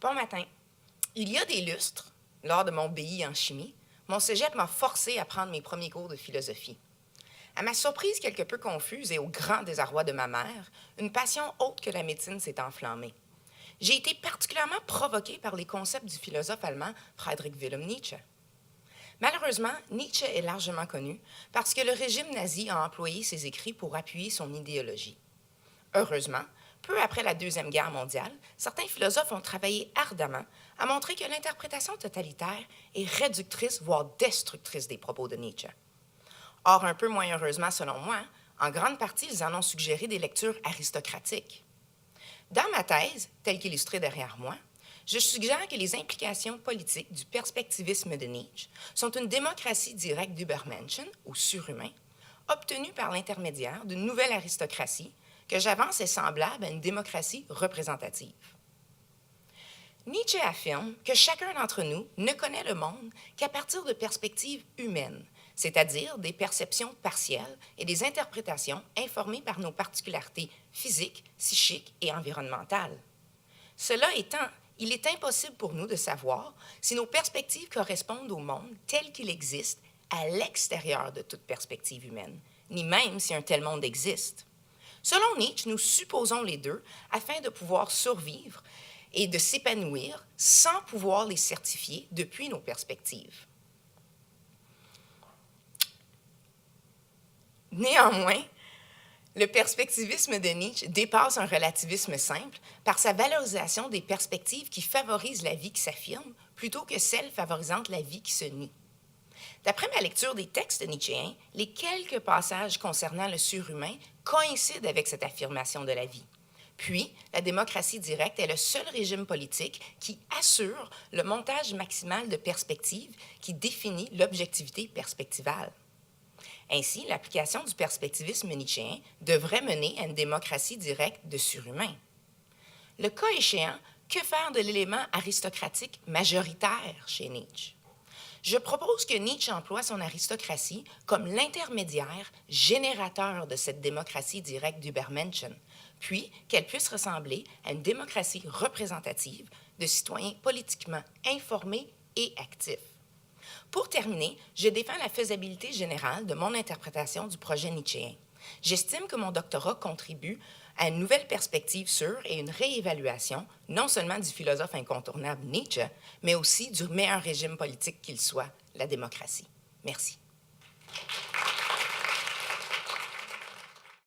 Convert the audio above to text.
Bon matin. Il y a des lustres, lors de mon BI en chimie, mon cégep m'a forcé à prendre mes premiers cours de philosophie. À ma surprise quelque peu confuse et au grand désarroi de ma mère, une passion autre que la médecine s'est enflammée. J'ai été particulièrement provoquée par les concepts du philosophe allemand Friedrich Wilhelm Nietzsche. Malheureusement, Nietzsche est largement connu parce que le régime nazi a employé ses écrits pour appuyer son idéologie. Heureusement, peu après la Deuxième Guerre mondiale, certains philosophes ont travaillé ardemment à montrer que l'interprétation totalitaire est réductrice, voire destructrice des propos de Nietzsche. Or, un peu moins heureusement selon moi, en grande partie, ils en ont suggéré des lectures aristocratiques. Dans ma thèse, telle qu'illustrée derrière moi, je suggère que les implications politiques du perspectivisme de Nietzsche sont une démocratie directe d'Übermenschen, ou surhumain, obtenue par l'intermédiaire d'une nouvelle aristocratie que j'avance est semblable à une démocratie représentative. Nietzsche affirme que chacun d'entre nous ne connaît le monde qu'à partir de perspectives humaines, c'est-à-dire des perceptions partielles et des interprétations informées par nos particularités physiques, psychiques et environnementales. Cela étant, il est impossible pour nous de savoir si nos perspectives correspondent au monde tel qu'il existe à l'extérieur de toute perspective humaine, ni même si un tel monde existe. Selon Nietzsche, nous supposons les deux afin de pouvoir survivre et de s'épanouir sans pouvoir les certifier depuis nos perspectives. Néanmoins, le perspectivisme de Nietzsche dépasse un relativisme simple par sa valorisation des perspectives qui favorisent la vie qui s'affirme plutôt que celles favorisant la vie qui se nie. D'après ma lecture des textes nietzschéens, les quelques passages concernant le surhumain coïncident avec cette affirmation de la vie. Puis, la démocratie directe est le seul régime politique qui assure le montage maximal de perspectives qui définit l'objectivité perspectivale. Ainsi, l'application du perspectivisme nietzschéen devrait mener à une démocratie directe de surhumains. Le cas échéant, que faire de l'élément aristocratique majoritaire chez Nietzsche? Je propose que Nietzsche emploie son aristocratie comme l'intermédiaire générateur de cette démocratie directe d'Übermenschen, puis qu'elle puisse ressembler à une démocratie représentative de citoyens politiquement informés et actifs. Pour terminer, je défends la faisabilité générale de mon interprétation du projet nietzschéen. J'estime que mon doctorat contribue à une nouvelle perspective sur et une réévaluation non seulement du philosophe incontournable Nietzsche, mais aussi du meilleur régime politique qu'il soit, la démocratie. Merci.